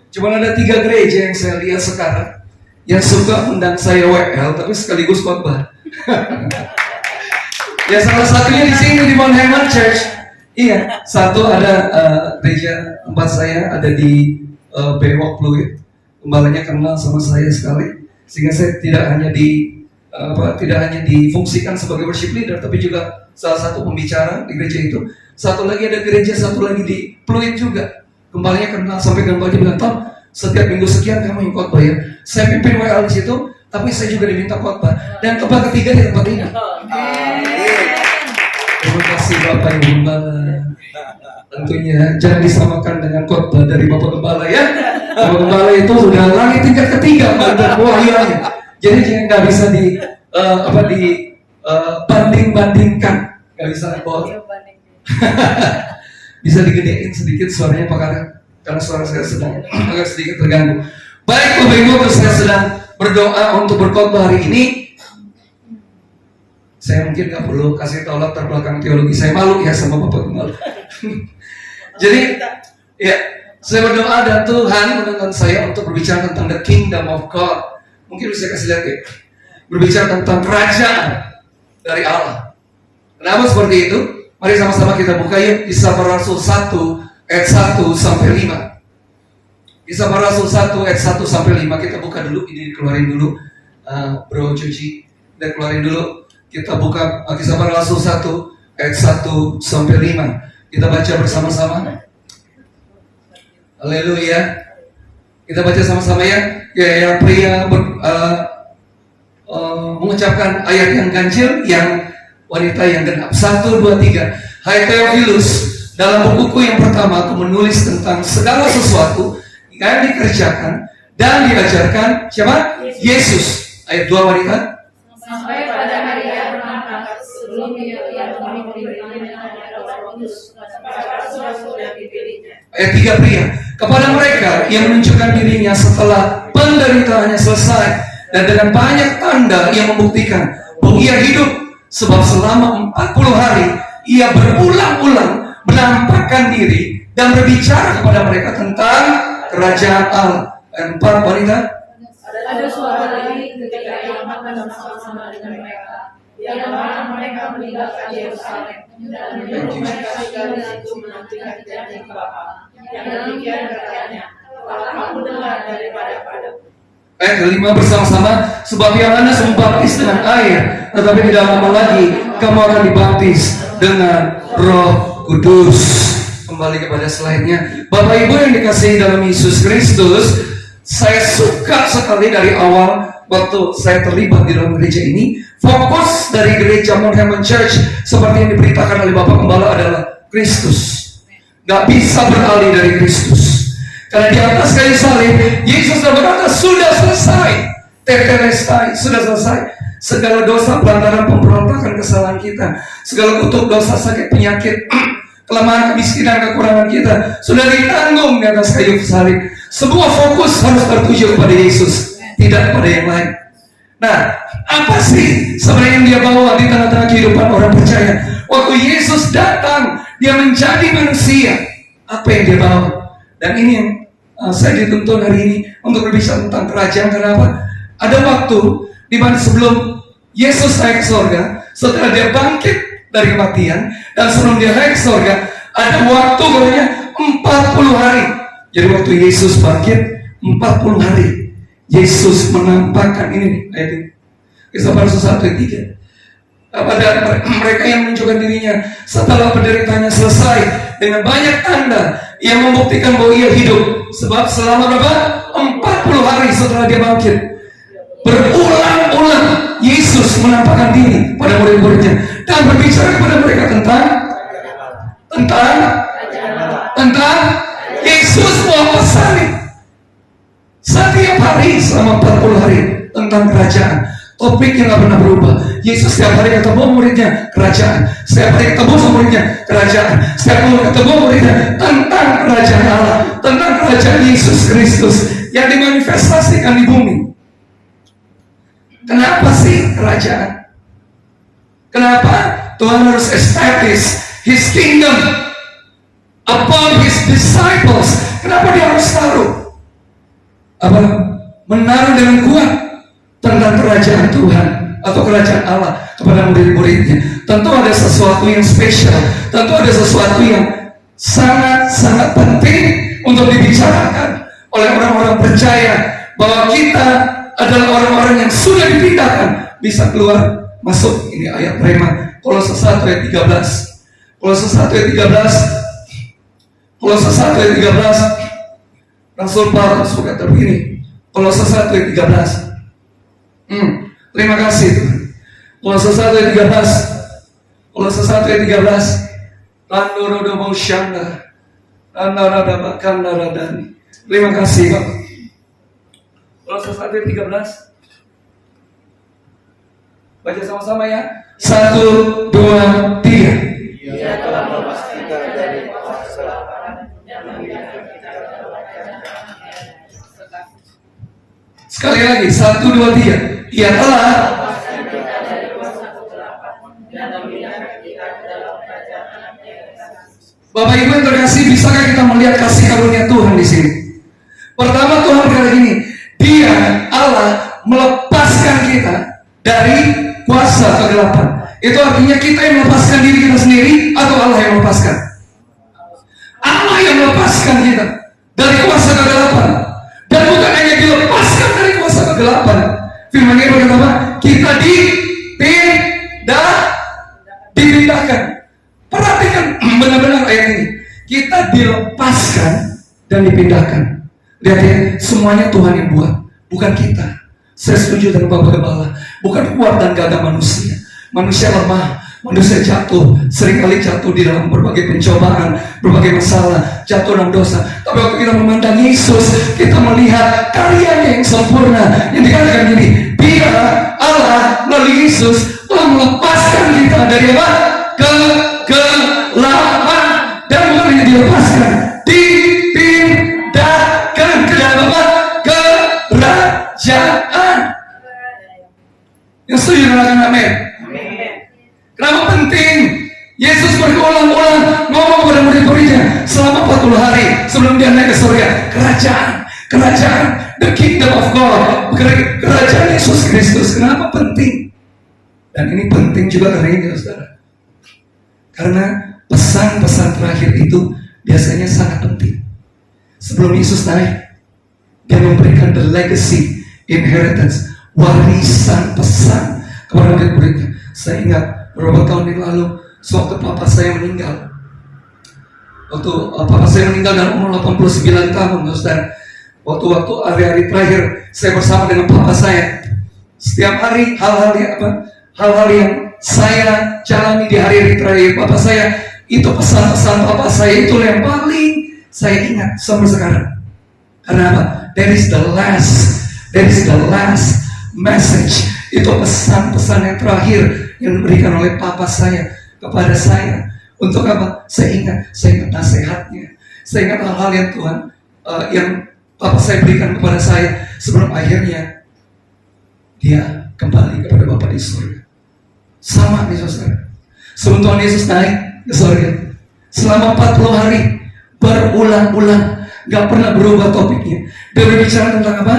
Cuman ada 3 gereja yang saya lihat sekarang yang suka undang saya WL tapi sekaligus khotbah. Ya salah satunya di sini di Mount Hermon Church. Iya, satu ada gereja tempat saya ada di Bewok Pluit. Gembalanya kenal sama saya sekali, sehingga saya tidak hanya difungsikan sebagai worship leader, tapi juga salah satu pembicara di gereja itu. Satu lagi ada gereja, satu lagi di Pluit juga. Gembalanya kenal sampai gembalanya bilang, "Tom, setiap minggu sekian kamu yang khotbah ya." Saya pimpin WL di situ, tapi saya juga diminta khotbah. Dan tempat ketiga di tempat ini. Terima kasih Bapak Ibu Gembala. Tentunya jangan disamakan dengan khotbah dari Bapak Gembala ya. Bapak Gembala itu sudah langit tingkat ketiga dan wahyuannya. Jadi nggak bisa banding-bandingkan, nggak bisa bisa digedein sedikit suaranya karena suara saya sedang agak sedikit terganggu. Baik Bapak Ibu, saya sedang berdoa untuk berkhotbah hari ini. Saya mungkin nggak perlu kasih tahu latar belakang teologi, saya malu ya sama Bapak Gembala. Jadi ya, saya berdoa dan Tuhan menuntun saya untuk berbicara tentang the kingdom of God. Mungkin bisa kasih lihat ya, berbicara tentang kerajaan dari Allah. Kenapa seperti itu? Mari sama-sama kita buka yuk Kisah Para Rasul 1 ayat 1 sampai 5. Kisah Para Rasul 1 ayat 1 sampai 5 kita buka dulu, ini dikeluarin dulu. Bro Cuci, kita keluarin dulu. Kita buka Kisah Para Rasul 1 ayat 1 sampai 5. Kita baca bersama-sama. Haleluya. Kita baca sama-sama ya. Ya, yang pria mengucapkan ayat yang ganjil, yang wanita yang genap. 1, 2, 3. Hai Theophilus, dalam bukuku yang pertama aku menulis tentang segala sesuatu yang dikerjakan dan diajarkan siapa? Yesus. Ayat 2 wanita. Sampai pada hari yang berangkat sebelum ia Ayat 3 pria. Kepada mereka yang menunjukkan dirinya setelah penderitaannya selesai dan dengan banyak tanda yang membuktikan bahwa ia hidup, sebab selama 40 hari ia berulang-ulang menampakkan diri dan berbicara kepada mereka tentang kerajaan Allah. Ayat 4 wanita. Ada suara lagi ketika ia makan bersama-sama dengan mereka, yang mana mereka meninggalkan Yerusalem dan mereka tinggal di situ menantikan janji Bapa. Yang demikian katanya, aku dengar daripada padamu. Ayat 5 bersama-sama, sebab Yohanes membaptis dengan air, tetapi tidak lama lagi kamu akan dibaptis dengan Roh Kudus. Kembali kepada slide-nya. Bapak Ibu yang dikasihi dalam Yesus Kristus, saya suka sekali dari awal waktu saya terlibat di dalam gereja ini. Fokus dari gereja Mount Hermon Church seperti yang diberitakan oleh Bapak Gembala adalah Kristus. Gak bisa beralih dari Kristus. Karena di atas kayu salib, Yesus sudah berkata, sudah selesai. Tetelestai, sudah selesai. Segala dosa, pelanggaran, pemberontakan, kesalahan kita, segala kutuk dosa, sakit, penyakit, kelemahan, kemiskinan, kekurangan kita sudah ditanggung di atas kayu salib. Semua fokus harus tertuju kepada Yesus, tidak pada yang lain. Nah, apa sih sebenarnya yang dia bawa di tengah-tengah kehidupan orang percaya? Waktu Yesus datang, dia menjadi manusia. Apa yang dia bawa? Dan ini yang saya dituntun hari ini untuk berbicara tentang kerajaan. Kenapa? Ada waktu di mana sebelum Yesus naik ke surga, setelah dia bangkit dari kematian, dan sebelum dia naik ke surga, ada waktu katanya 40 hari. Jadi waktu Yesus bangkit 40 hari, Yesus menampakkan ini ayat ini. Kisah Para Rasul 1 ayat 3. Pada mereka yang menunjukkan dirinya setelah penderitaannya selesai dengan banyak tanda yang membuktikan bahwa ia hidup, sebab selama berapa? 40 hari setelah dia bangkit, berulang-ulang Yesus menampakkan diri pada murid-muridnya dan berbicara kepada mereka tentang Yesus mau salib. Setiap hari selama 40 hari tentang kerajaan. Topiknya nggak pernah berubah. Yesus setiap hari ketemu muridnya kerajaan. Setiap hari ketemu sama muridnya kerajaan. Setiap hari ketemu muridnya tentang kerajaan Allah, tentang kerajaan Yesus Kristus yang dimanifestasikan di bumi. Kenapa sih kerajaan? Kenapa Tuhan harus establish His kingdom upon His disciples? Kenapa dia harus taruh? menaruh dengan kuat tentang kerajaan Tuhan atau kerajaan Allah kepada murid-muridnya. Tentu ada sesuatu yang spesial, tentu ada sesuatu yang sangat-sangat penting untuk dibicarakan oleh orang-orang percaya bahwa kita adalah orang-orang yang sudah dipindahkan, bisa keluar masuk. Ini ayat rema Kolose 1 ayat 13. Kolose 1 ayat 13. Kolose 1 ayat 13. Rasul Paulus berkata begini. Kolose 1 ayat 13. Terima kasih Tuhan. Kolose 1 ayat 13. Kolose 1 ayat 13. Landorodo Mausyanda. Andarada Bakanda Radani. Terima kasih Bapak. Kolose 1 ayat 13. Baca sama-sama ya. 1, 2, 3. Ia telah melepas kita dari kegelapan dan memindahkan kita ke dalam kerajaan. Sekali lagi, 1, 2, 3. Ia telah melepaskan kita dari kuasa kegelapan dan memindahkan kita ke dalam kerajaan Anaknya yang terkasih. Bapak Ibu yang terkasih, bisakah kita melihat kasih karunia Tuhan di sini? Pertama, Tuhan berkata gini, Dia Allah melepaskan kita dari kuasa kegelapan. Itu artinya kita yang melepaskan diri kita sendiri atau Allah yang melepaskan? Allah yang melepaskan kita dari kuasa kegelapan. Dan bukan hanya dilepaskan dari kuasa kegelapan. Firman ini berkata apa? Kita dipindahkan. Perhatikan benar-benar ayat ini. Kita dilepaskan dan dipindahkan. Lihat ya, semuanya Tuhan yang buat, bukan kita. Saya setuju dengan Bapak Gembala. Bukan kuat dan gagah manusia. Manusia lemah, manusia jatuh, seringkali jatuh di dalam berbagai pencobaan, berbagai masalah, jatuh dalam dosa. Tapi waktu kita memandang Yesus, kita melihat karyanya yang sempurna. Yang dikatakan ini, Dia Allah melalui Yesus telah melepaskan kita dari apa? Kegelapan. Dan bukan hanya dilepaskan, dipindahkan ke dalam apa? Kerajaan. Yang setuju dengan amin. Kenapa penting? Yesus berulang-ulang ngomong kepada murid-muridnya selama 40 hari sebelum dia naik ke surga. Kerajaan, the kingdom of God, kerajaan Yesus Kristus. Kenapa penting? Dan ini penting juga karena ini, saudara. Karena pesan-pesan terakhir itu biasanya sangat penting. Sebelum Yesus naik, dia memberikan the legacy, inheritance, warisan pesan kepada murid-muridnya. Saya ingat beberapa tahun yang lalu, sewaktu papa saya meninggal. Waktu papa saya meninggal dalam umur 89 tahun, saudara. Waktu hari-hari terakhir saya bersama dengan papa saya. Setiap hari hal-hal yang saya jalani di hari-hari terakhir papa saya, itu pesan-pesan papa saya itu yang paling saya ingat sampai sekarang. Karena apa? That is the last message. Itu pesan-pesan yang terakhir yang diberikan oleh papa saya kepada saya. Untuk apa? Saya ingat nasihatnya. Saya ingat hal-hal yang Tuhan yang papa saya berikan kepada saya sebelum akhirnya dia kembali kepada Bapa di surga. Sama nih saudara. Sebelum Tuhan Yesus naik ke surga, selama 40 hari berulang-ulang, gak pernah berubah topiknya. Dia berbicara tentang apa?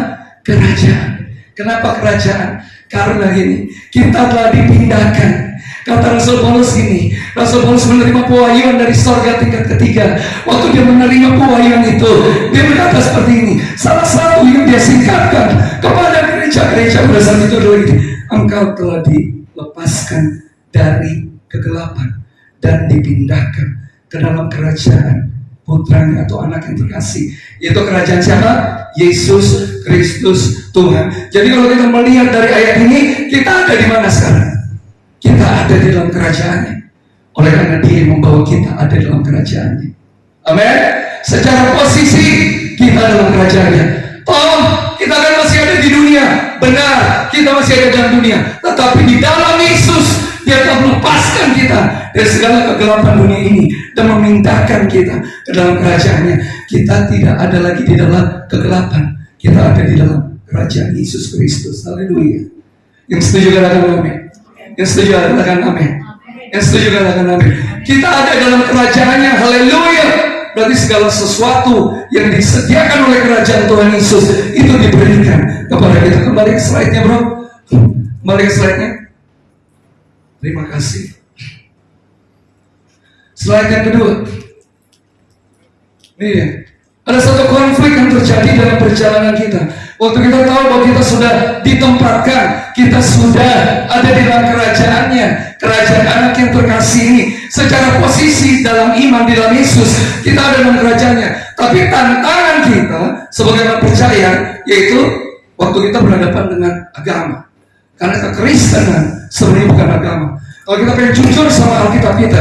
Kerajaan. Kenapa kerajaan? Karena gini, kita telah dipindahkan. Kata Rasul Paulus ini, Rasul Paulus menerima pewahyuan dari surga tingkat ketiga. Waktu dia menerima pewahyuan itu, dia berkata seperti ini. Salah satu yang dia singkatkan kepada gereja-gereja pada saat itu adalah ini: engkau telah dilepaskan dari kegelapan dan dipindahkan ke dalam kerajaan putranya atau anak yang terkasih. Yaitu kerajaan siapa? Yesus Kristus Tuhan. Jadi kalau kita melihat dari ayat ini, kita ada di mana sekarang? Kita ada di dalam kerajaannya. Oleh karena Dia membawa kita ada dalam kerajaannya. Amin. Secara posisi kita dalam kerajaannya. Kita kan masih ada di dunia. Benar, kita masih ada dalam dunia. Tetapi di dalam Yesus, Dia telah melepaskan kita dari segala kegelapan dunia ini dan memindahkan kita ke dalam kerajaannya. Kita tidak ada lagi di dalam kegelapan. Kita ada di dalam kerajaan Yesus Kristus. Haleluya. Yang setuju katakan amin. Yang setuju katakan amin. Yang setuju katakan amin. Kita ada dalam kerajaannya. Haleluya. Berarti segala sesuatu yang disediakan oleh kerajaan Tuhan Yesus itu diberikan kepada kita. Kembali ke slide-nya bro. Kembali ke slide-nya. Terima kasih. Slide yang kedua. Ini ya. Ada satu konflik yang terjadi dalam perjalanan kita. Waktu kita tahu bahwa kita sudah ditempatkan, kita sudah ada di dalam kerajaannya, kerajaan anak yang terkasih ini. Secara posisi dalam iman di dalam Yesus, kita ada dalam kerajaannya. Tapi tantangan kita sebagai orang percaya, yaitu waktu kita berhadapan dengan agama. Karena kekristenan sebenarnya bukan agama. Kalau kita pengen jujur sama Alkitab kita,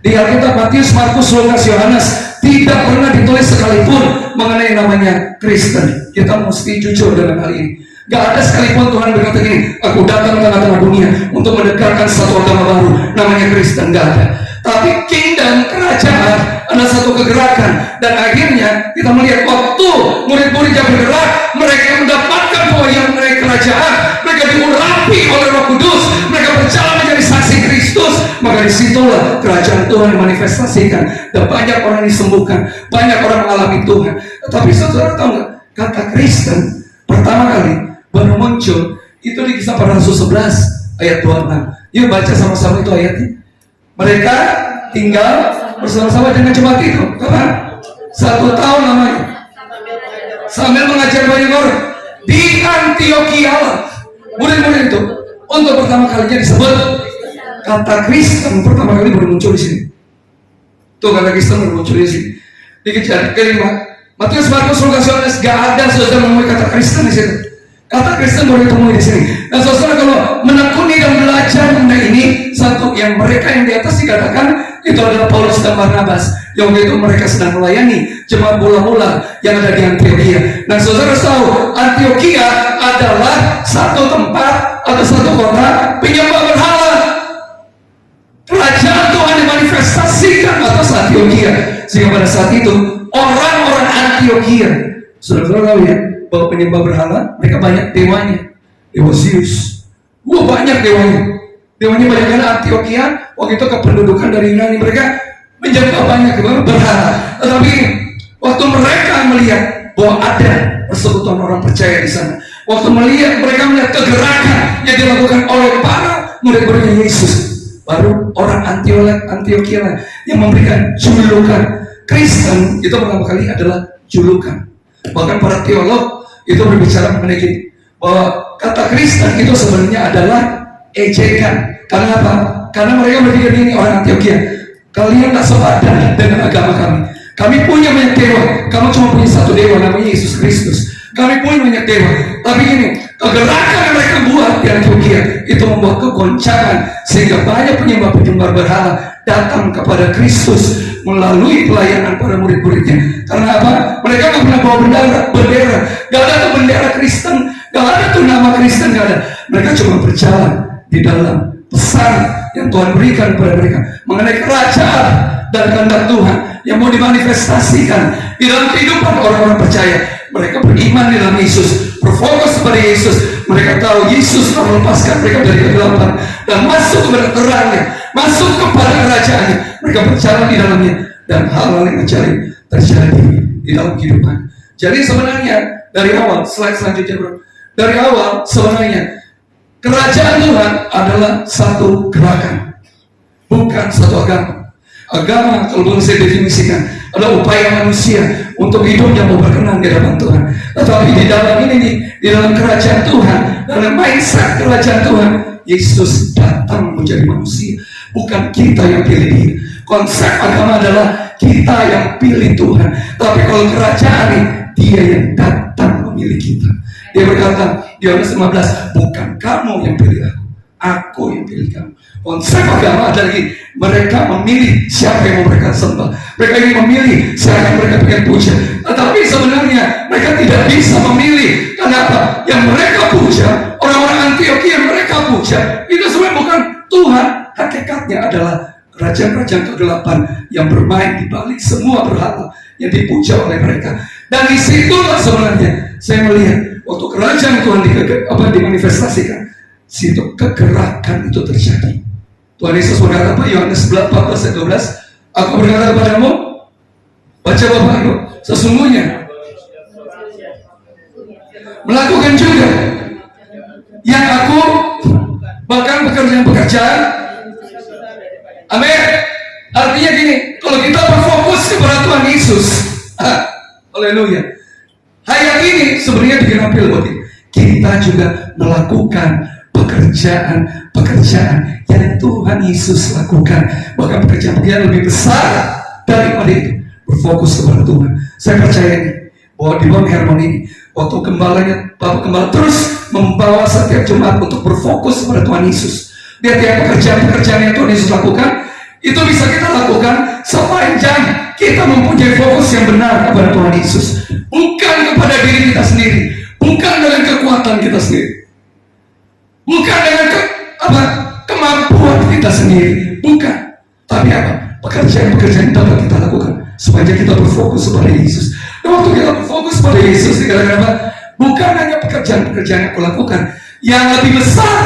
di Alkitab Matius, Markus, Lukas, Yohanes tidak pernah ditulis sekalipun mengenai namanya Kristen. Kita mesti jujur dengan hal ini. Gak ada sekalipun Tuhan berkata gini, aku datang ke tengah-tengah dunia untuk mendekatkan satu agama baru, namanya Kristen. Gak ada. Tapi kingdom, kerajaan adalah satu kegerakan. Dan akhirnya kita melihat waktu murid-muridnya bergerak, mereka mendapatkan yang mereka kerajaan, mereka diurapi oleh Roh Kudus, mereka berjalan menjadi saksi Kristus. Maka disitulah kerajaan Tuhan dimanifestasikan, dan banyak orang disembuhkan, banyak orang mengalami Tuhan. Tetapi saudara tahu nggak, kata Kristen pertama kali baru muncul itu di Kisah Para Rasul 11 ayat 26. Yuk baca sama-sama itu ayatnya. Mereka tinggal bersama-sama dengan jemaat itu, kapan? 1 tahun lamanya, sambil mengajar banyak orang di Antioquia. Murid-murid itu untuk pertama kalinya disebut kata Kristen pertama kali baru muncul di sini. Tuh kata Kristen baru muncul di sini. Dikejar kelima, Matius, Markus, Lukas, Yohanes, gak ada saudara menemui kata Kristen di sini. Kata Kristen baru ditemui di sini. Nah saudara kalau menekuni dan belajar mengenai ini, satu yang mereka yang di atas dikatakan itu adalah Paulus dan Barnabas. Yang itu mereka sedang melayani jemaat mula-mula yang ada di Antioquia. Nah saudara tahu Antioquia adalah satu tempat atau satu kota penyembah berhala. Kerajaan Tuhan dimanifestasikan atas Antioquia. Sehingga pada saat itu orang-orang Antioquia, saudara tahu ya, bahwa penyembah berhala mereka banyak dewanya. Dewa Zeus, banyak dewanya. Dewanya banyak karena Antioquia waktu itu kependudukan dari Yunani, mereka menjadi banyak berhala. Tetapi waktu mereka melihat bahwa ada persekutuan orang percaya di sana, waktu mereka melihat kegerakan yang dilakukan oleh para murid-murid Yesus, baru orang Antioquia yang memberikan julukan Kristen. Itu pertama kali adalah julukan. Bahkan para teolog itu berbicara mengenai gini, bahwa kata Kristen itu sebenarnya adalah ejekan. Karena apa? Karena mereka berpikir ini, orang Antioquia, kalian tak sepadan dengan agama kami. Kami punya banyak dewa, kamu cuma punya satu dewa namanya Yesus Kristus. Kami punya banyak dewa, tapi ini kegerakan yang mereka buat di Antioquia itu membuat kegoncangan sehingga banyak penyembah berhala datang kepada Kristus melalui pelayanan para murid-muridnya. Karena apa? Mereka nggak pernah bawa bendera, nggak ada tuh bendera Kristen, nggak ada tuh nama Kristen, nggak ada. Mereka cuma berjalan di dalam pesan yang Tuhan berikan kepada mereka mengenai kerajaan dan kehendak Tuhan yang mau dimanifestasikan di dalam kehidupan orang-orang percaya. Mereka beriman di dalam Yesus, berfokus kepada Yesus. Mereka tahu Yesus telah melepaskan mereka dari kegelapan dan masuk kepada terangnya, masuk kepada kerajaannya. Mereka berjalan di dalamnya dan hal-hal yang mencari terjadi di dalam kehidupan. Jadi sebenarnya dari awal, slide selanjutnya bro, dari awal sebenarnya kerajaan Tuhan adalah satu gerakan, bukan satu agama. Agama kalau boleh saya definisikan adalah upaya manusia untuk hidup yang mau berkenan di hadapan Tuhan. Tetapi di dalam ini nih, di dalam kerajaan Tuhan, dalam mindset kerajaan Tuhan, Yesus datang menjadi manusia, bukan kita yang pilih dia. Konsep agama adalah kita yang pilih Tuhan, tapi kalau kerajaan ini, dia yang datang memilih kita. Dia berkata di Yohanes 15, bukan kamu yang pilih aku yang pilih kamu. Konsep agama adalah lagi, mereka memilih siapa yang mau mereka sembah, mereka ingin memilih siapa yang mereka pengen puja. Tetapi sebenarnya mereka tidak bisa memilih. Kenapa? Yang mereka puja, orang-orang Antioquia mereka puja, itu sebenarnya bukan Tuhan. Hakikatnya adalah kerajaan-kerajaan kegelapan yang bermain di balik semua berhala yang dipuja oleh mereka. Dan disitulah sebenarnya saya melihat waktu kerajaan Tuhan dimanifestasikan, situ kegerakan itu terjadi. Tuhan Yesus berkata apa? Yohanes 14 ayat 12, aku berkata kepadamu, baca Bapak Ibu, sesungguhnya Melakukan juga. Yang aku bahkan pekerjaan-pekerjaan. Amin. Artinya gini, kalau kita berfokus kepada Tuhan Yesus, haleluya. Ayat ini sebenarnya digenapi loh. Kita juga melakukan pekerjaan yang Tuhan Yesus lakukan. Bahkan pekerjaan-pekerjaan lebih besar daripada itu. Berfokus kepada Tuhan. Saya percaya ini, bahwa di Mount Hermon ini, waktu Bapak Gembala terus membawa setiap jemaat untuk berfokus kepada Tuhan Yesus. Dia tiap pekerjaan-pekerjaan yang Tuhan Yesus lakukan, itu bisa kita lakukan sepanjang kita mempunyai fokus yang benar kepada Tuhan Yesus. Bukan kepada diri kita sendiri, bukan dengan kekuatan kita sendiri, bukan dengan kemampuan kita sendiri, bukan. Tapi apa? Pekerjaan-pekerjaan yang dapat kita lakukan sepanjang kita berfokus kepada Yesus. Dan waktu kita berfokus pada Yesus, dikatakan apa? Bukan hanya pekerjaan-pekerjaan yang aku lakukan, yang lebih besar.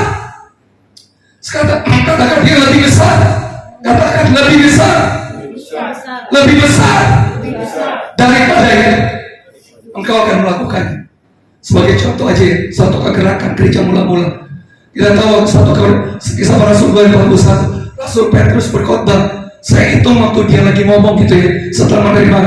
Katakan dia lebih besar. Katakan lebih besar. Lebih besar daripada yang engkau akan melakukannya. Sebagai contoh aja ya, satu kegerakan gereja mula-mula. Kita tahu satu kisah para Rasul 2:41, Rasul Petrus berkhotbah. Saya hitung waktu dia lagi ngomong gitu ya, setelah menerima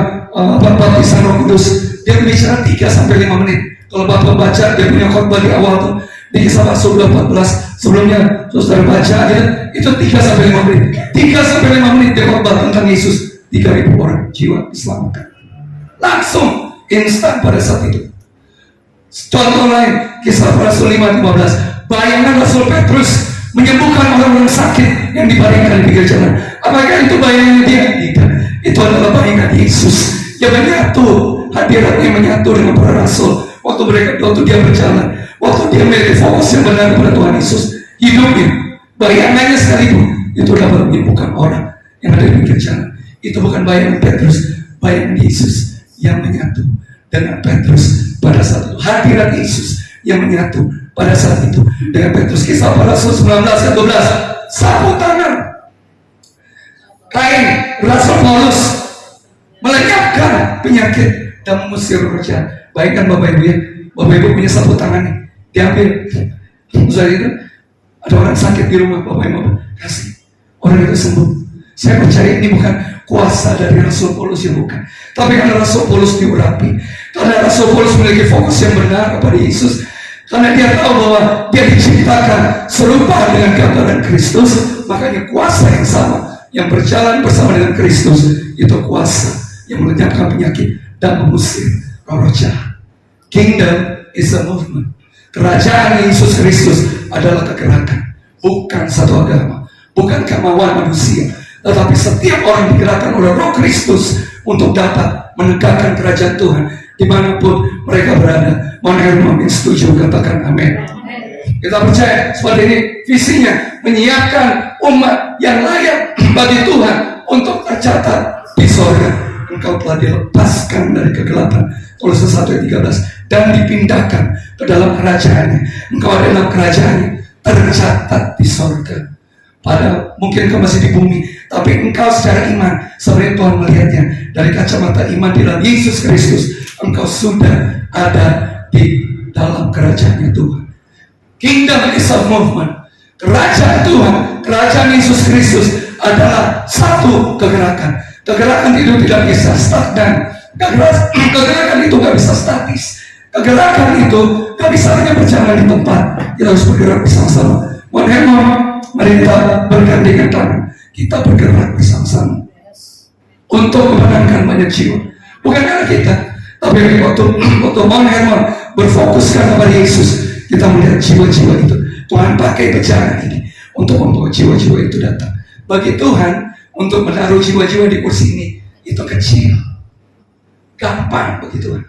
baptisan Roh Kudus, dia berbicara 3-5 menit. Kalau Bapak baca, dia punya khotbah di awal tuh, di kisah Rasul 2:14. Sebelumnya saudara baca aja, itu 3-5 menit. 3-5 menit dia khotbah tentang Yesus. 3.000 orang jiwa diselamatkan. Langsung instan pada saat itu. Contoh lain, kisah Rasul 5:15. Bayangan Rasul Petrus menyembuhkan orang-orang sakit yang dibaringkan di pinggir jalan. Apakah itu bayangan dia? Tidak. Itu adalah bayangan Yesus. Dia menyatu, hadiratnya menyatu dengan para rasul. Waktu dia berjalan, waktu dia memiliki fokus yang benar kepada Tuhan Yesus, hidupnya, bayangannya sekalipun itu dapat menyembuhkan orang yang ada di pinggir jalan. Itu bukan bayangan Petrus, bayangan Yesus yang menyatu dengan Petrus pada saat itu. Hadirat Yesus yang menyatu pada saat itu dengan Petrus. Kisah para Rasul 19:12. Sapu tangan kain Rasul Paulus melenyapkan penyakit dan mengusir roh jahat. Bayangkan Bapak Ibu ya, Bapak Ibu punya sapu tangan nih, diambil. Saat itu ada orang sakit di rumah, Bapak Ibu kasih, orang itu sembuh. Saya percaya ini bukan kuasa dari Rasul Paulus, yang bukan, tapi karena Rasul Paulus diurapi, karena Rasul Paulus memiliki fokus yang benar kepada Yesus, karena dia tahu bahwa dia diciptakan serupa dengan gambaran Kristus. Makanya kuasa yang sama yang berjalan bersama dengan Kristus itu kuasa yang melenyapkan penyakit dan mengusir roh jahat. Kingdom is a movement. Kerajaan Yesus Kristus adalah kegerakan, bukan satu agama, bukan kemauan manusia, tetapi setiap orang digerakkan oleh Roh Kristus untuk dapat menegakkan kerajaan Tuhan dimanapun mereka berada. Mana yang setuju katakan amin. Kita percaya seperti ini visinya, menyiapkan umat yang layak bagi Tuhan untuk tercatat di sorga. Engkau telah dilepaskan dari kegelapan, Kolose 1:13, dan dipindahkan ke dalam kerajaannya. Engkau ada dalam kerajaannya, tercatat di sorga. Pada mungkin engkau masih di bumi, tapi engkau secara iman, sebenarnya Tuhan melihatnya dari kacamata iman di dalam Yesus Kristus. Engkau sudah ada di dalam kerajaannya Tuhan. Kingdom is a movement. Kerajaan Tuhan, kerajaan Yesus Kristus adalah satu kegerakan. Kegerakan itu tidak bisa stagnan. Kegerakan itu gak bisa statis. Kegerakan itu gak bisa hanya berjalan di tempat. Kita harus bergerak bersama-sama. Mari kita bergandengan tangan. Kita bergerak bersama-sama untuk memenangkan banyak jiwa. Bukan karena kita, tapi waktu Mount Hermon berfokuskan kepada Yesus, kita melihat jiwa-jiwa itu. Tuhan pakai bencana ini untuk membawa jiwa-jiwa itu datang. Bagi Tuhan, untuk menaruh jiwa-jiwa di kursi ini itu kecil, gampang bagi Tuhan.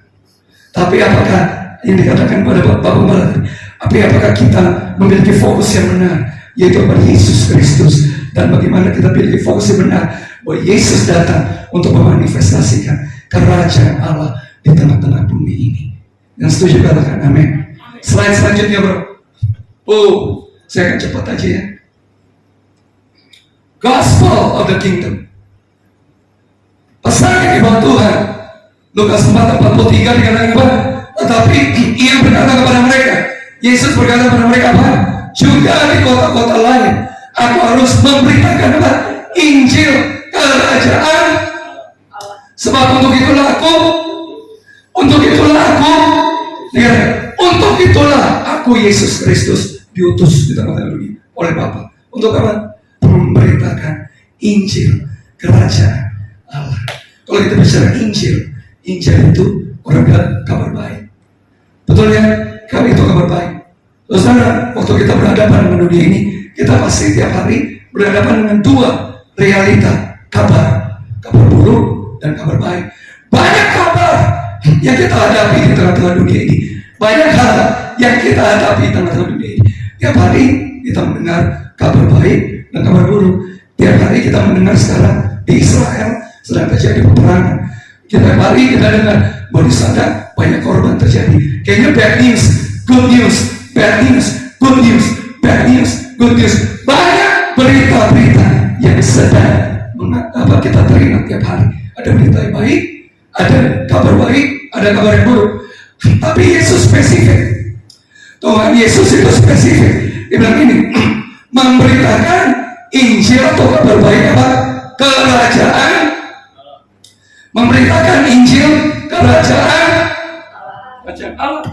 Tapi apakah yang dikatakan pada Bapak Gembala tadi, apakah kita memiliki fokus yang benar, yaitu pada Yesus Kristus, dan bagaimana kita memiliki fokus yang benar bahwa Yesus datang untuk memanifestasikan kerajaan Allah di tengah-tengah bumi ini. Yang setuju katakan amin. Slide selanjutnya bro. Saya akan cepat aja ya. Gospel of the Kingdom. Pesan yang dibawa Tuhan. Lukas 4:43 dikatakan apa? Tetapi ia berkata kepada mereka, Yesus berkata kepada mereka apa? Juga di kota-kota lain aku harus memberitakan apa? Injil kerajaan. Sebab untuk itulah aku Yesus Kristus diutus di tengah-tengah dunia oleh Bapa. Untuk apa? Memberitakan Injil kerajaan Allah. Kalau kita bicara Injil itu orang bilang kabar baik. Betul ya? Kami itu kabar baik. Saudara, waktu kita berhadapan dengan dunia ini, kita pasti tiap hari berhadapan dengan dua realita, kabar buruk dan kabar baik. Banyak kabar yang kita hadapi di tengah-tengah dunia ini. Banyak hal yang kita hadapi di tengah-tengah dunia ini. Tiap hari kita mendengar kabar baik dan kabar buruk. Tiap hari kita mendengar sekarang di Israel sedang terjadi peperangan. Tiap hari kita dengar bahwa di sana banyak korban terjadi. Kayaknya bad news, good news, bad news, good news, bad news, good news. Banyak berita-berita yang sedang kita terima tiap hari. Ada berita yang baik, ada kabar baik, ada kabar yang buruk. Tapi Yesus spesifik. Tuhan Yesus itu spesifik. Dia bilang ini, memberitakan Injil atau kabar baik apa? Kerajaan. Memberitakan Injil kerajaan Allah.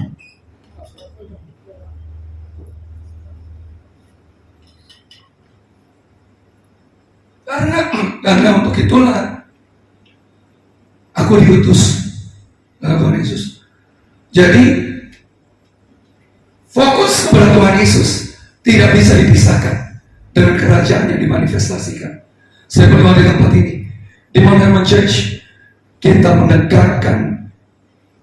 Karena untuk itulah aku diutus oleh Tuhan Yesus. Jadi fokus kepada Tuhan Yesus tidak bisa dipisahkan dengan kerajaan yang dimanifestasikan. Saya berdoa di tempat ini, di Monument Church, kita menegakkan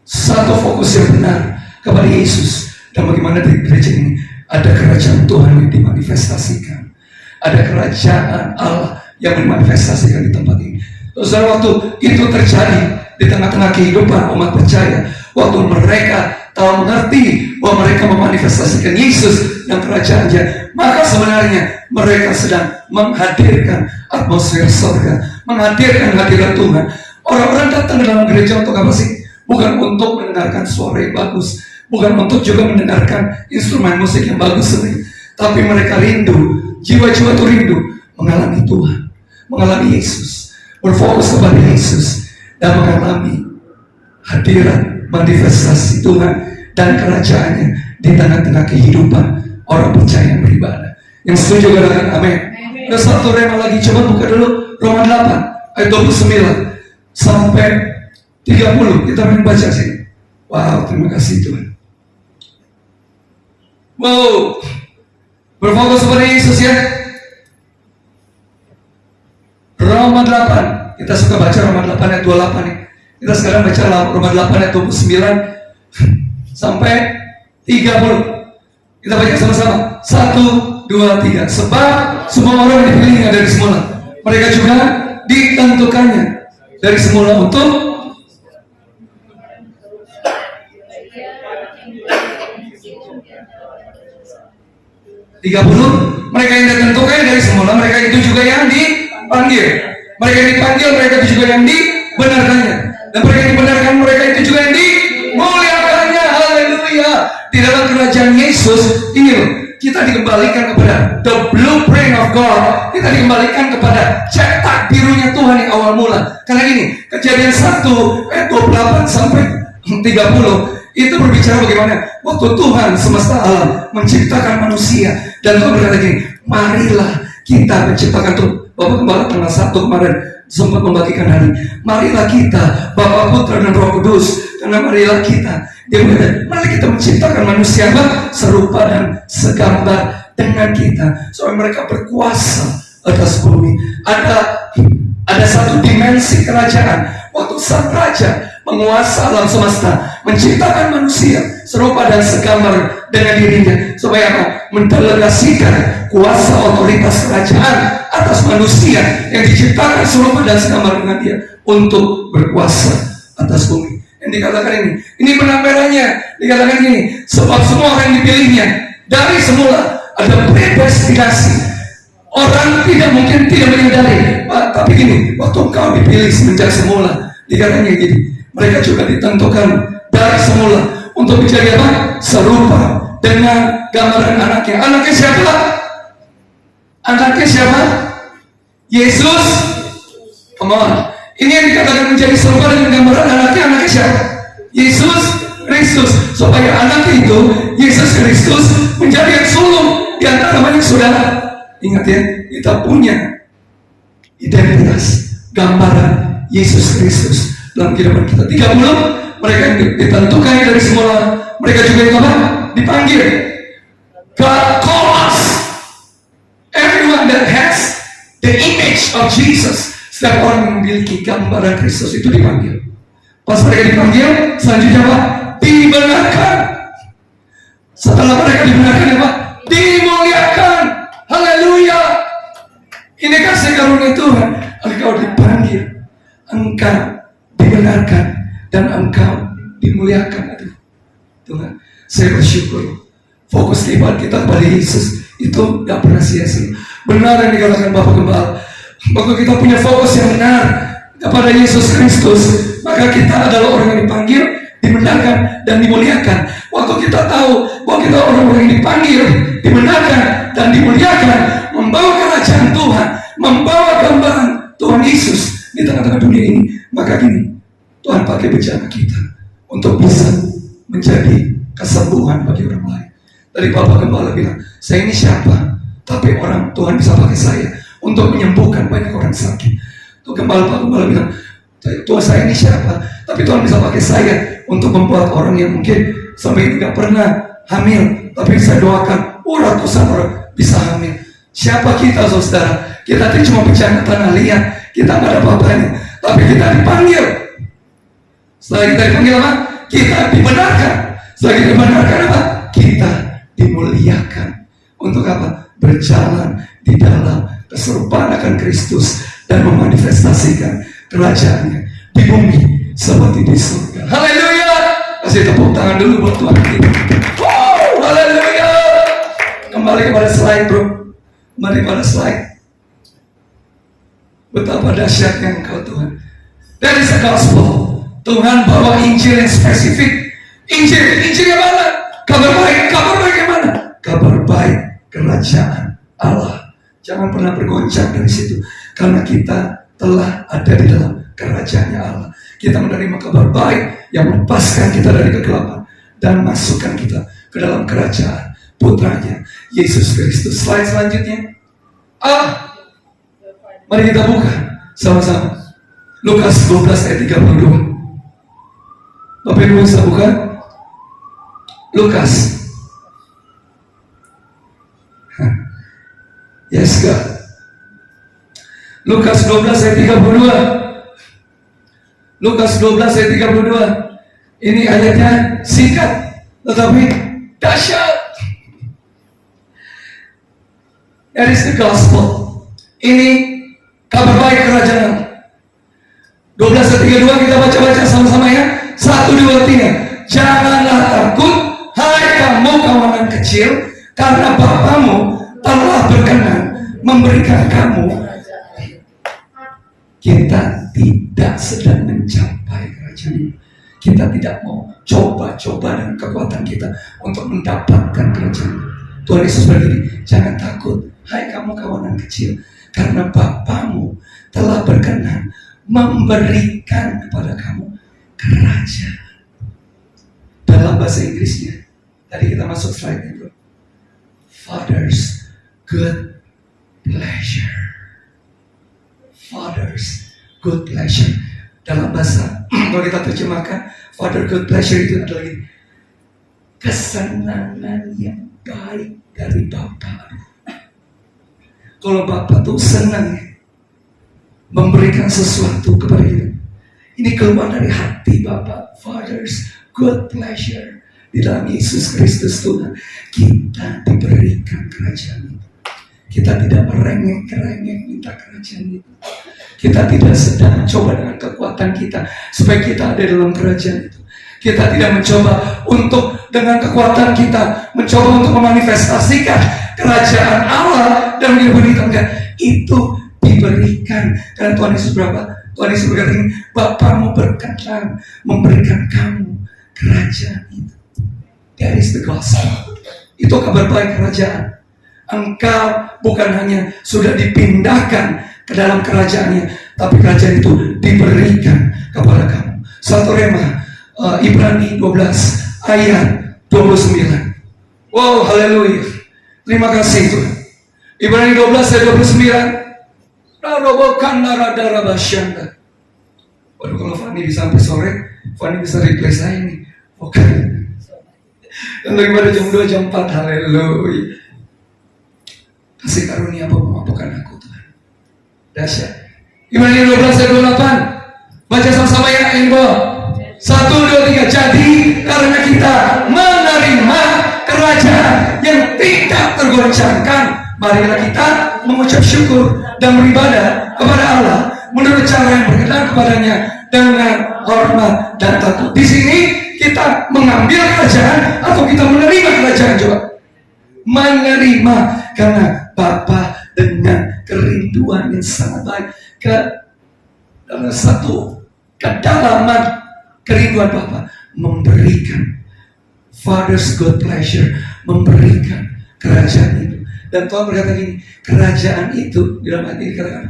satu fokus yang benar kepada Yesus, dan bagaimana di gereja ini ada kerajaan Tuhan yang dimanifestasikan, ada kerajaan Allah yang dimanifestasikan di tempat ini. Saudara, waktu itu terjadi di tengah-tengah kehidupan umat percaya, waktu mereka tahu mengerti bahwa mereka memanifestasikan Yesus dan kerajaannya, maka sebenarnya mereka sedang menghadirkan atmosfer surga, menghadirkan hadirat Tuhan. Orang-orang datang ke dalam gereja untuk apa sih? Bukan untuk mendengarkan suara yang bagus, bukan untuk juga mendengarkan instrumen musik yang bagus, tapi mereka rindu, jiwa-jiwa itu rindu mengalami Tuhan, mengalami Yesus, berfokus kepada Yesus, dan mengalami hadirat manifestasi Tuhan dan kerajaannya di tengah-tengah kehidupan orang percaya yang beribadah. Yang setuju katakan amin. Ada satu rema lagi, coba buka dulu Roma 8 ayat 29 sampai 30. Kita main baca sih. Wow, terima kasih Tuhan. Wow, berfokus kepada Yesus ya. Roma 8, kita suka baca Roma 8 ayat 28 nih. Kita sekarang baca Roma 8 ayat 29 sampai 30. Kita baca sama-sama. 1, 2, 3. Sebab semua orang yang dipilihnya dari semula, mereka juga ditentukannya dari semula untuk 30. Mereka yang ditentukan dari semula, mereka itu juga yang dipanggil. Mereka yang dipanggil, mereka itu juga yang dibenarkannya. Dan mereka yang dibenarkan, mereka itu juga yang dimuliakannya. Haleluya. Di dalam kerajaan Yesus ini loh, kita dikembalikan kepada the blueprint of God. Kita dikembalikan kepada cetak birunya Tuhan yang awal mula. Karena ini Kejadian 1 ayat 28 sampai 30 itu berbicara bagaimana waktu Tuhan semesta alam menciptakan manusia, dan Tuhan berkata gini, marilah kita menciptakan tuh. Bapak Gembala tanggal 1 kemarin sempat membagikan hari, marilah kita, Bapa, Putra dan Roh Kudus, karena marilah kita, dia berkata, marilah kita menciptakan manusia serupa dan segambar dengan kita, supaya mereka berkuasa atas bumi. Ada satu dimensi kerajaan waktu sang raja menguasa alam semesta, menciptakan manusia serupa dan segambar dengan dirinya, supaya apa? Mendelegasikan kuasa otoritas kerajaan atas manusia yang diciptakan serupa dan segambar dengan dia untuk berkuasa atas bumi. Yang dikatakan ini benang merahnya, dikatakan ini, sebab semua orang yang dipilihnya dari semula, ada predestinasi. Orang tidak mungkin tidak menyadari, tapi gini, waktu engkau dipilih semenjak semula, dikatakannya gini, mereka juga ditentukan dari semula untuk menjadi apa? Serupa dengan gambaran anaknya. Anaknya siapa? Anaknya siapa? Yesus. Come on. Ini yang dikatakan menjadi serupa dengan gambaran anaknya siapa? Yesus Kristus. Supaya anaknya itu, Yesus Kristus, menjadi yang sulung di antara banyak saudara. Ingat ya, kita punya identitas, gambaran Yesus Kristus dalam kehidupan kita. 30, mereka yang ditentukan dari semula, mereka juga yang apa? Dipanggil. God call us. Everyone that has the image of Jesus. Setiap orang yang memiliki gambaran Kristus itu dipanggil. Pas mereka dipanggil, selanjutnya apa? Dibenarkan. Setelah mereka dibenarkan apa? Dimuliakan. Haleluya. Ini kasih karunia Tuhan. Engkau dipanggil, engkau dibenarkan, dan engkau dimuliakan. Aduh, Tuhan, saya bersyukur. Fokus ibadah kita kepada Yesus itu tidak pernah sia-sia. Benar yang dikatakan Bapak Gembala. Waktu kita punya fokus yang benar kepada Yesus Kristus, maka kita adalah orang yang dipanggil, dibenarkan, dan dimuliakan. Waktu kita tahu bahwa kita orang-orang yang dipanggil, dibenarkan, dan dimuliakan, membawa kerajaan Tuhan, membawa gambaran Tuhan Yesus di tengah-tengah dunia ini, maka gini, Tuhan pakai bejana kita untuk bisa menjadi kesembuhan bagi orang lain. Tadi Bapak Gembala bilang, saya ini siapa? Tapi orang Tuhan bisa pakai saya untuk menyembuhkan banyak orang sakit. Tuh Pak Gembala bilang, Tuhan saya ini siapa? Tapi Tuhan bisa pakai saya untuk membuat orang yang mungkin sampai ini tidak pernah hamil, tapi saya doakan ratusan orang bisa hamil. Siapa kita, saudara? Kita tidak cuma bicara tanah liat, kita nggak ada apa-apanya, tapi kita dipanggil. Setelah kita dipanggil apa? Kita dibenarkan. Setelah kita dibenarkan apa? Kita dimuliakan. Untuk apa? Berjalan di dalam keserupaan akan Kristus dan memanifestasikan kerajaannya di bumi seperti di surga. Haleluya. Kasih tepuk tangan dulu buat Tuhan kita. Haleluya. Kembali kepada slide, bro. Kembali pada slide. Betapa dahsyatnya Engkau, Tuhan. That is the gospel. Tuhan bawa Injil yang spesifik. Injil yang mana? Kabar baik yang mana? Kabar baik kerajaan Allah. Jangan pernah bergoncang dari situ, karena kita telah ada di dalam kerajaannya Allah. Kita menerima kabar baik yang melepaskan kita dari kegelapan dan masukkan kita ke dalam kerajaan putranya Yesus Kristus. Slide selanjutnya. Mari kita buka sama-sama Lukas 12 ayat 32. Bapak Ibu bisa buka Lukas. Yes, God. Lukas 12 ayat 32. Lukas 12 ayat 32. Ini ayatnya singkat tetapi dahsyat. That is the gospel. Ini kabar baik kerajaan. 12 ayat 32 kita baca-baca sama-sama ya. 1, 2, 3. Janganlah takut, hai kamu kawanan kecil, karena Bapamu telah berkenan memberikan kamu. Kita tidak sedang mencapai kerajaan. Kita tidak mau coba-coba dengan kekuatan kita untuk mendapatkan kerajaan. Tuhan Yesus berdiri, jangan takut, hai kamu kawanan kecil, karena Bapamu telah berkenan memberikan kepada kamu kerajaan. Dalam bahasa Inggrisnya, tadi kita masuk slide itu, Father's good pleasure. Father's good pleasure. Dalam bahasa, kalau kita terjemahkan, Father good pleasure itu adalah kesenangan yang baik dari Bapa. Kalau Bapa tuh senang memberikan sesuatu kepada kita, ini keluar dari hati Bapa. Father's good pleasure. Di dalam Yesus Kristus Tuhan, kita diberikan kerajaan itu. Kita tidak merengek-rengek minta kerajaan itu. Kita tidak sedang mencoba dengan kekuatan kita supaya kita ada dalam kerajaan itu. Kita tidak mencoba untuk dengan kekuatan kita mencoba untuk memanifestasikan kerajaan Allah dan diberikan. Itu diberikan karena Tuhan Yesus berapa? Tuhan Yesus berkata, Bapamu berkenan memberikan kamu kerajaan itu. is the gospel. Itu kabar baik kerajaan. Engkau bukan hanya sudah dipindahkan ke dalam kerajaannya, tapi kerajaan itu diberikan kepada kamu. Satu Rema, Ibrani 12 ayat 29. Wow, haleluya. Terima kasih Tuhan. Ibrani 12 ayat 29. Waduh, kalau Fanny bisa sampai sore, Fanny bisa replay saya ini. Oke. Dan daripada jam 2, jam 4, haleluya. Kasih karunia apa memampukan aku Tuhan. Dahsyat. Ibrani 12 ayat 28. Baca sama-sama ya, Indo. 1, 2, 3. Jadi karena kita menerima kerajaan yang tidak tergoncangkan, marilah kita mengucap syukur dan beribadah kepada Allah menurut cara yang berkenan kepadanya dengan hormat dan takut. Di sini kita mengambil kerajaan atau kita menerima kerajaan? Coba. Menerima, karena Bapa dengan kerinduan yang sangat baik dalam satu kedalaman kerinduan Bapa memberikan Father's good pleasure, memberikan kerajaan itu. Dan Tuhan berkata gini, kerajaan itu dalam hati ini dikatakan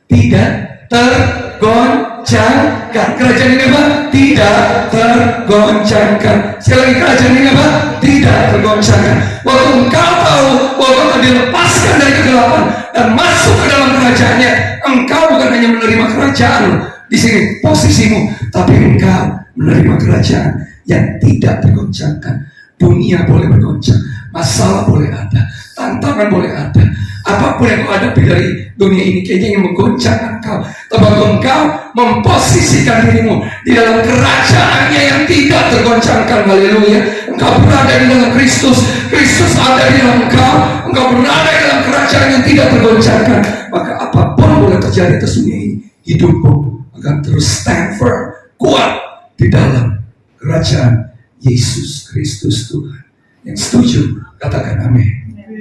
tidak tergoncangkan. Kerajaan ini apa? Tidak tergoncangkan. Sekali lagi, kerajaan ini apa? Tidak tergoncangkan. Waktu engkau tahu bahwa engkau dilepaskan dari kegelapan dan masuk ke dalam kerajaannya, engkau bukan hanya menerima kerajaan di sini posisimu, tapi engkau menerima kerajaan yang tidak tergoncangkan. Dunia boleh bergoncang, masalah boleh ada, tantangan boleh ada, apapun yang kau hadapi dari dunia ini kayaknya ingin menggoncang engkau. Tapi engkau memposisikan dirimu di dalam kerajaannya yang tidak tergoncangkan. Haleluya. Engkau berada di dalam Kristus, Kristus ada di dalam engkau berada di dalam kerajaan yang tidak tergoncangkan. Maka apapun boleh terjadi atas dunia ini, hidupmu akan terus stand firm, kuat di dalam kerajaan Yesus Kristus Tuhan. Yang setuju katakan amin.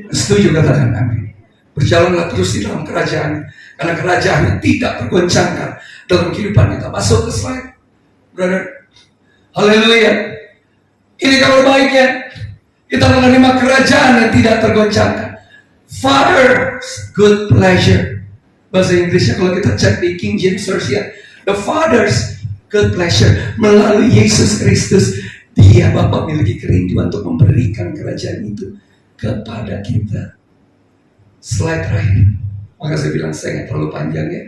Yang setuju katakan amin. Berjalanlah terus di dalam kerajaan, karena kerajaannya tidak tergoncangkan dalam kehidupan kita. Masuk ke slide, brother. Haleluya. Ini kabar baiknya, kita menerima kerajaan yang tidak tergoncangkan. Father's good pleasure. Bahasa Inggrisnya kalau kita cek di King James Version, the Father's good pleasure, melalui Yesus Kristus, Dia Bapa memiliki kerinduan untuk memberikan kerajaan itu kepada kita. Slide terakhir. Maka saya bilang saya nggak terlalu panjang ya.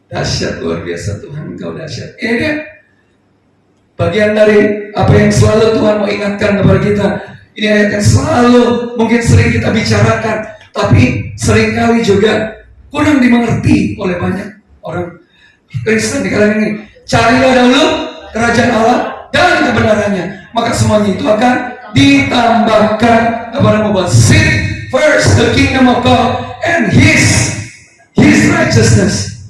Dahsyat, luar biasa Tuhan, Engkau dahsyat. Ini dia bagian dari apa yang selalu Tuhan mau ingatkan kepada kita. Ini ayat yang selalu mungkin sering kita bicarakan, tapi seringkali juga kurang dimengerti oleh banyak orang Kristen di kalangan ini. Carilah dahulu kerajaan Allah dan kebenarannya, maka semuanya itu akan ditambahkan kepadamu. But seek first the kingdom of God and His righteousness,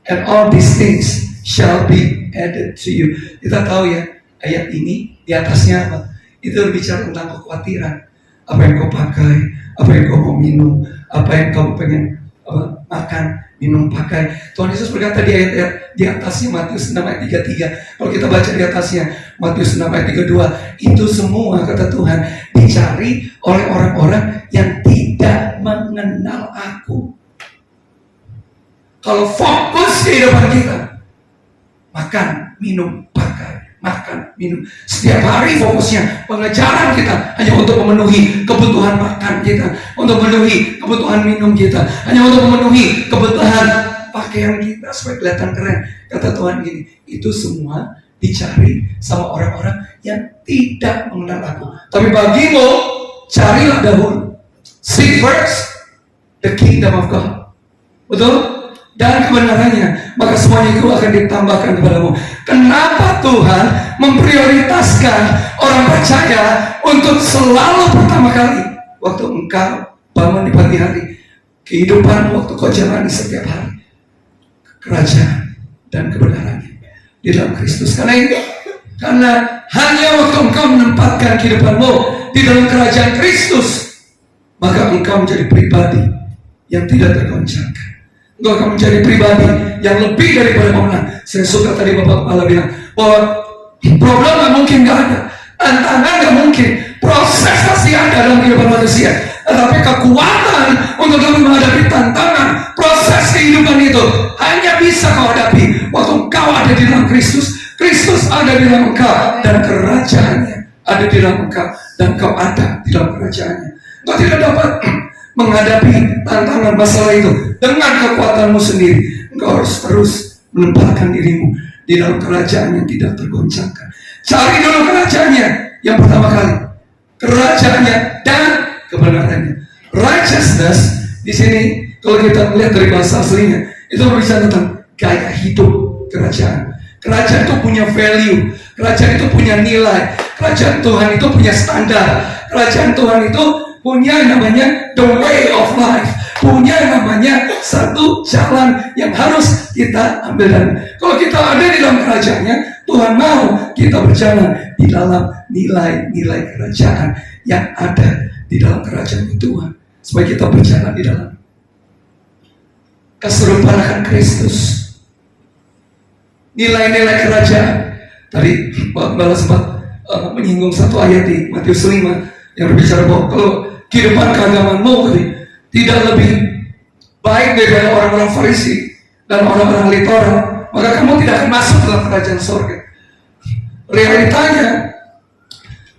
and all these things shall be added to you. Kita tahu ya, ayat ini di atasnya apa? Itu berbicara tentang kekhawatiran. Apa yang kau pakai, apa yang kau mau minum, apa yang kau pengen makan, minum, pakai. Tuhan Yesus berkata di ayat di atasnya, Matius 6 ayat 33. Kalau kita baca di atasnya Matius 6 ayat 32, itu semua kata Tuhan dicari oleh orang-orang yang tidak mengenal Aku. Kalau fokus kehidupan kita, makan, minum, pakai, makan, minum. Setiap hari fokusnya pengejaran kita hanya untuk memenuhi kebutuhan makan kita, untuk memenuhi kebutuhan minum kita, hanya untuk memenuhi kebutuhan pakaian kita supaya kelihatan keren. Kata Tuhan gini, itu semua dicari sama orang-orang yang tidak mengenal Aku. Tapi bagimu, carilah dahulu, seek first the kingdom of God. Betul? Dan kebenarannya, maka semuanya itu akan ditambahkan kepadamu. Kenapa Tuhan memprioritaskan orang percaya untuk selalu pertama kali waktu engkau bangun di pagi hari, kehidupan waktu kau jalani setiap hari, kerajaan dan kebenarannya di dalam Kristus. Karena hanya waktu engkau menempatkan kehidupanmu di dalam kerajaan Kristus, maka engkau menjadi pribadi yang tidak tergoncangkan. Engkau akan menjadi pribadi yang lebih daripada pemenang. Saya suka tadi Bapak Kepala bilang bahwa problem kamu tantangan nggak mungkin, proses pasti ada dalam kehidupan manusia. Tetapi kekuatan untuk dapat menghadapi tantangan, proses kehidupan itu hanya bisa kau hadapi waktu kau ada di dalam Kristus. Kristus ada di dalam engkau dan kerajaannya ada di dalam engkau dan kau ada di dalam kerajaannya. Kau tidak dapat menghadapi tantangan masalah itu dengan kekuatanmu sendiri. Engkau harus terus menempatkan dirimu di dalam kerajaan yang tidak tergoncangkan. Cari dulu kerajaannya yang pertama kali, kerajaannya dan kebenarannya. Righteousness di sini kalau kita melihat dari bahasa aslinya itu berbicara tentang gaya hidup kerajaan. Kerajaan itu punya value, kerajaan itu punya nilai, kerajaan Tuhan itu punya standar, kerajaan Tuhan itu punya namanya the way of life, punya namanya satu jalan yang harus kita ambil. Dan kalau kita ada di dalam kerajaannya, Tuhan mau kita berjalan di dalam nilai-nilai kerajaan yang ada di dalam kerajaan Tuhan, supaya kita berjalan di dalam keserupaan akan Kristus. Nilai-nilai kerajaan. Tadi Pak Bala sempat menyinggung satu ayat di Matius 5 yang berbicara bahwa kalau kehidupan keagamanmu tidak lebih baik daripada orang-orang Farisi dan orang-orang ahli Taurat, maka kamu tidak akan masuk dalam kerajaan surga. Realitanya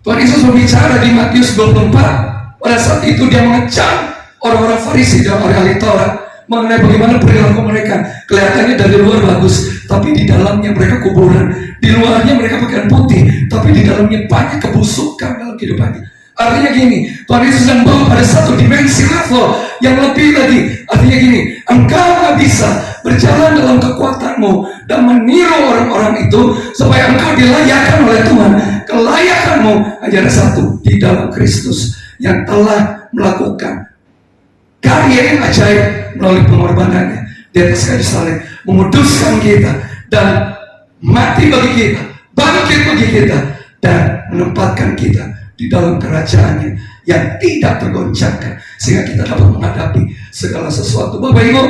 Tuhan Yesus berbicara di Matius 24. Pada saat itu dia mengecam orang-orang Farisi dan orang ahli Taurat mengenai bagaimana perilaku mereka. Kelihatannya dari luar bagus, tapi di dalamnya mereka kuburan. Di luarnya mereka pakaian putih, tapi di dalamnya banyak kebusukan dalam kehidupannya. Artinya gini, Tuhan Yesus sedang bawa pada satu dimensi level yang lebih lagi. Artinya gini, engkau gak bisa berjalan dalam kekuatanmu dan meniru orang-orang itu supaya engkau dilayakkan oleh Tuhan. Kelayakanmu hanya ada satu, di dalam Kristus yang telah melakukan karya yang ajaib melalui pengorbanannya di atas kayu salib, menguduskan kita dan mati bagi kita, bangkit bagi kita, dan menempatkan kita di dalam kerajaannya yang tidak tergoncangkan, sehingga kita dapat menghadapi segala sesuatu. Bapak Ibu,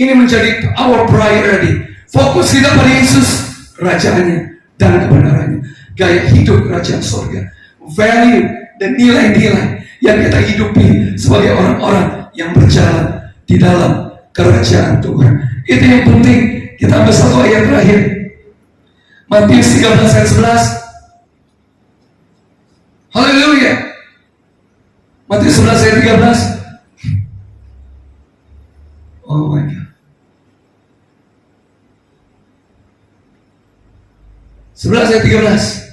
ini menjadi our priority. Fokus kita pada Yesus, kerajaannya dan kebenarannya, gaya hidup kerajaan surga, value dan nilai-nilai yang kita hidupi sebagai orang-orang yang berjalan di dalam kerajaan Tuhan. Itu yang penting. Kita ambil satu ayat terakhir, Matius 13 ayat 11. Haleluya. Matius 11 ayat 13. Oh my God. 11 ayat 13.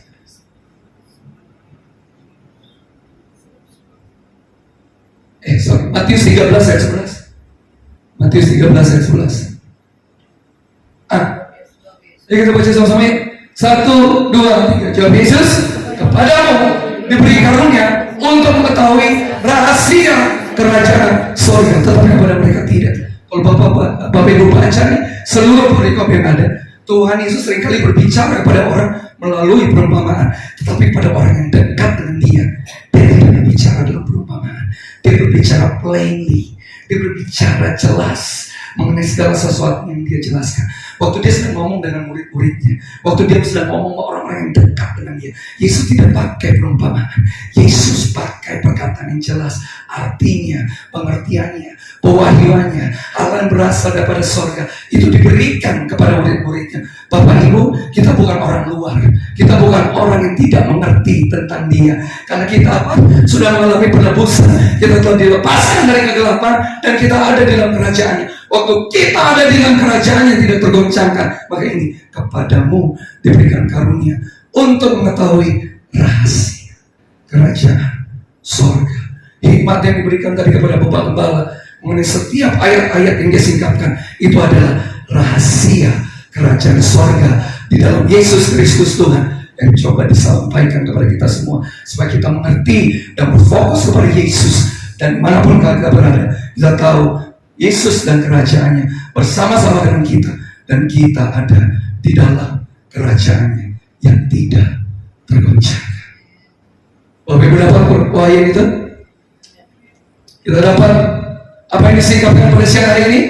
Matius 13 ayat 11. Matius 13 ayat 11. Jadi kita baca sama-sama. 1, 2, 3. Jawab Yesus, kepadamu diberi karunia untuk mengetahui rahasia kerajaan surga, tetapi kepada mereka tidak. Kalau Bapak Ibu baca nih seluruh perikop yang ada, Tuhan Yesus seringkali berbicara kepada orang melalui perumpamaan, tetapi pada orang yang dekat dengan Dia tidak berbicara dalam perumpamaan. Dia berbicara plainly, dia berbicara jelas mengenai segala sesuatu yang dia jelaskan. Waktu dia sedang ngomong dengan murid-muridnya, waktu dia sedang ngomong sama orang-orang yang dekat dengan dia, Yesus tidak pakai perumpamaan. Yesus pakai perkataan yang jelas, artinya, pengertiannya, pewahyuannya, Allah yang berasal daripada surga itu diberikan kepada murid-muridnya. Bapak Ibu, kita bukan orang luar, kita bukan orang yang tidak mengerti tentang Dia, karena kita sudah mengalami penebusan, kita telah dilepaskan dari kegelapan dan kita ada di dalam kerajaannya. Waktu kita ada di dalam kerajaan yang tidak tergoncangkan, maka ini kepadamu diberikan karunia untuk mengetahui rahasia kerajaan surga. Hikmat yang diberikan tadi kepada Bapak Gembala mengenai setiap ayat-ayat yang dia singkapkan itu adalah rahasia kerajaan surga di dalam Yesus Kristus Tuhan yang coba disampaikan kepada kita semua supaya kita mengerti dan berfokus kepada Yesus. Dan manapun kita berada, kita tahu Yesus dan kerajaannya bersama-sama dengan kita, dan kita ada di dalam kerajaannya yang tidak tergoncangkan. Bapak Ibu dapat wahyu itu? Kita dapat apa yang disingkapkan pada siang hari ini?